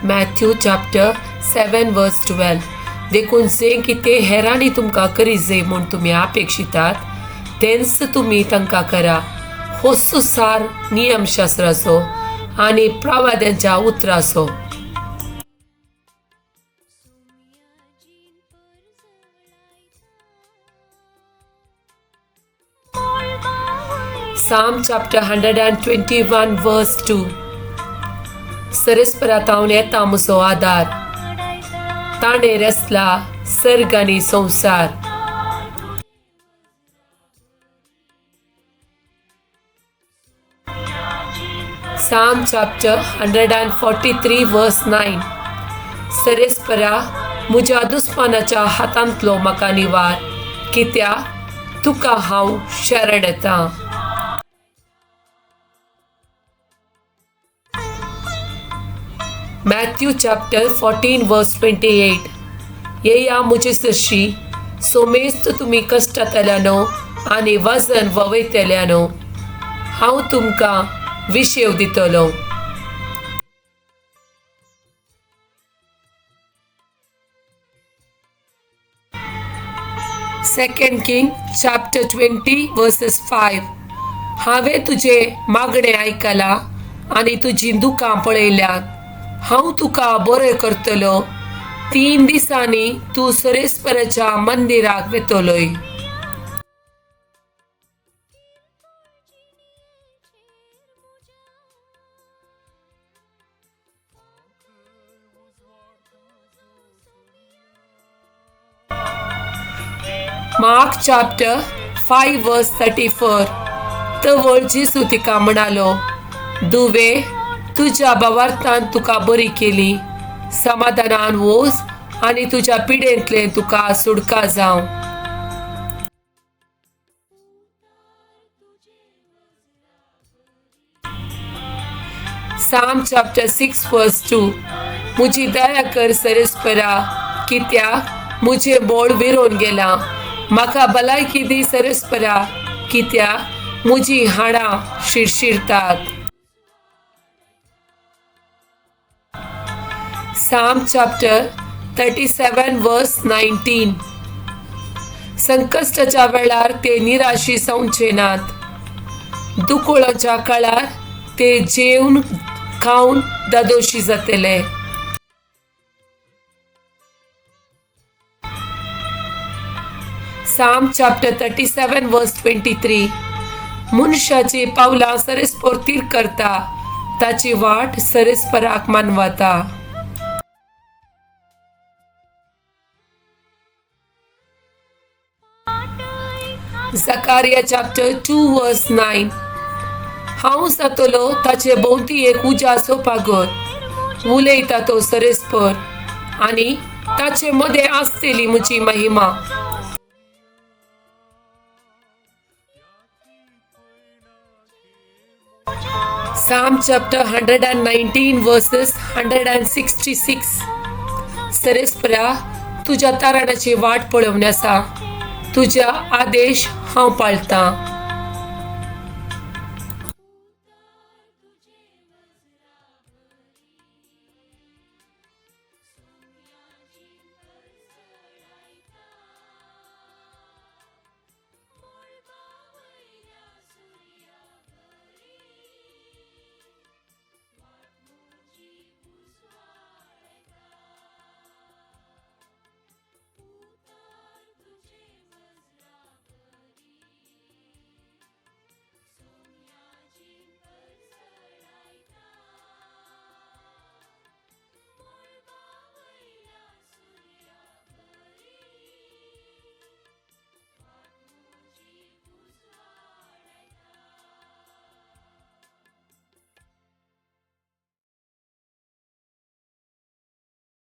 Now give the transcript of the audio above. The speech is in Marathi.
Matthew chapter 7 verse 12. देखून जे कितें हेरांनी तुमकां करी जे म्हूण तुमी अपेक्षितात तेंच तुमी तांकां करा. होच सार नियमशास्त्राचो आनी प्रवाद्यांच्या उतराचो. Psalm chapter 121 verse 2. सरस्परातावन येता म्हजो आदार, ताणें रचला सर्ग आनी संवसार. Psalm chapter 143 verse 9. सरस्परा म्हज्या दुस्मानाच्या हातांतलो म्हाका निवार, कित्याक तुका हांव शरण येतां. Matthew chapter 14 verse 28. येया मुझे सरशी, सोमेस्त तुमी कश्टांतल्यानो आनी वजन ववयतल्यानो, हांव तुमकां विशेव दितलो. Second King chapter 20 verses 5. हांवें तुजे मागणें आयकलां आनी तुजी दुकां पळयल्यात. हांव तुका बरें करतलो. 3 दिसांनी तूं सरस्पराच्या मंदिराक वेतलोय. Mark chapter 5 verse 34. तवळ जेसू तिका म्हणालो, दुवे, तुज्या भावार्थान तुका बरी केली. समाधानान वच आनी तुज्या पिडेंतले तुका सुटका जावं. Psalm chapter 6 verse 2. मुजी दया कर सरस्परा, कित्याक मुझे बोळ विरोन गेला. म्हाका भलायकी दी सरस्परा, कित्याक मुजी हाडां शिरशिरतात. Psalm chapter 37 verse 19. संकष्टाच्या वेळार ते निराशी जावचे नात. दुखोळाच्या काळार ते जेवन खावन दादोशी जातले. Psalm chapter 37 verse 23. मनशाची पावलां सरस्पर तीर करता, ताची वाट सरस्पराक मानवता. Zechariah chapter 2 verse 9. हांव जातलो ताचे भोवती एक उज्याचो पागोर, उलयता तो सरस्पर, आनी ताचे मदें आसतली म्हजी महिमा. Psalm chapter 119 verses 166. सरस्परा, तुज्या तारणाची वाट पळोवन आसा. तुज्या आदेश हांव पाळटां.